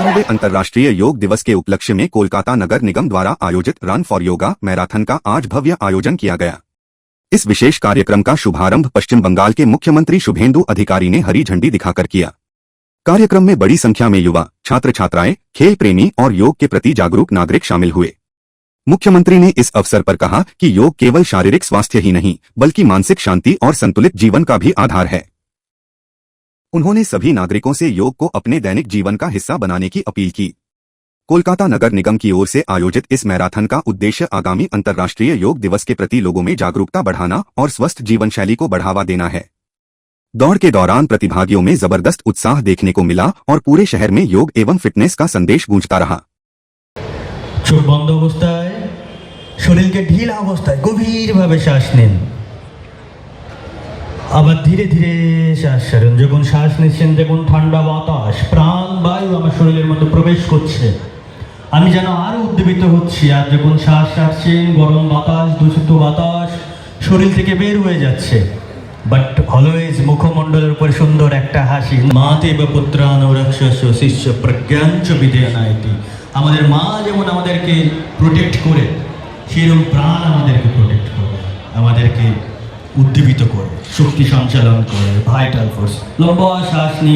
15वें अंतर्राष्ट्रीय योग दिवस के उपलक्ष्य में कोलकाता नगर निगम द्वारा आयोजित रन फॉर योगा मैराथन का आज भव्य आयोजन किया गया। इस विशेष कार्यक्रम का शुभारंभ पश्चिम बंगाल के मुख्यमंत्री शुभेंदु अधिकारी ने हरी झंडी दिखाकर किया। कार्यक्रम में बड़ी संख्या में युवा, छात्र छात्राएं, खेल प्रेमी और योग के प्रति जागरूक नागरिक शामिल हुए। मुख्यमंत्री ने इस अवसर पर कहा कि योग केवल शारीरिक स्वास्थ्य ही नहीं बल्कि मानसिक शांति और संतुलित जीवन का भी आधार है। उन्होंने सभी नागरिकों से योग को अपने दैनिक जीवन का हिस्सा बनाने की अपील की। कोलकाता नगर निगम की ओर से आयोजित इस मैराथन का उद्देश्य आगामी अंतर्राष्ट्रीय योग दिवस के प्रति लोगों में जागरूकता बढ़ाना और स्वस्थ जीवन शैली को बढ़ावा देना है। दौड़ के दौरान प्रतिभागियों में जबरदस्त उत्साह देखने को मिला और पूरे शहर में योग एवं फिटनेस का संदेश गूंजता रहा। চোখ বন্ধ অবস্থায় শরীরকে ঢিলা অবস্থায় গভীরভাবে শ্বাস নিন, আবার ধীরে ধীরে শ্বাস ছাড়ুন। যখন শ্বাস নিচ্ছেন দেখুন ঠান্ডা বাতাস, প্রাণবায়ু আমার শরীরের মধ্যে প্রবেশ করছে, আমি যেন আরো উদ্দীপিত হচ্ছি। আর যখন শ্বাস ছাড়ছেন গরম বাতাস, দূষিত বাতাস শরীর থেকে বের হয়ে যাচ্ছে। বাট অলওয়েজ মুখমণ্ডলের উপর সুন্দর একটা হাসি। মাতে বা পুত্রানুরক্ষস্য শিষ্য প্রজ্ঞাঞ্চ বিধেয়নায়তি। আমাদের মা যেমন আমাদেরকে প্রোটেক্ট করে, সেরকম প্রাণ আমাদেরকে প্রোটেক্ট করে, আমাদেরকে উদ্দীপিত করে, শক্তি সঞ্চালন করে, ভাইটাল ফোর্স। লম্বা শ্বাস নিয়ে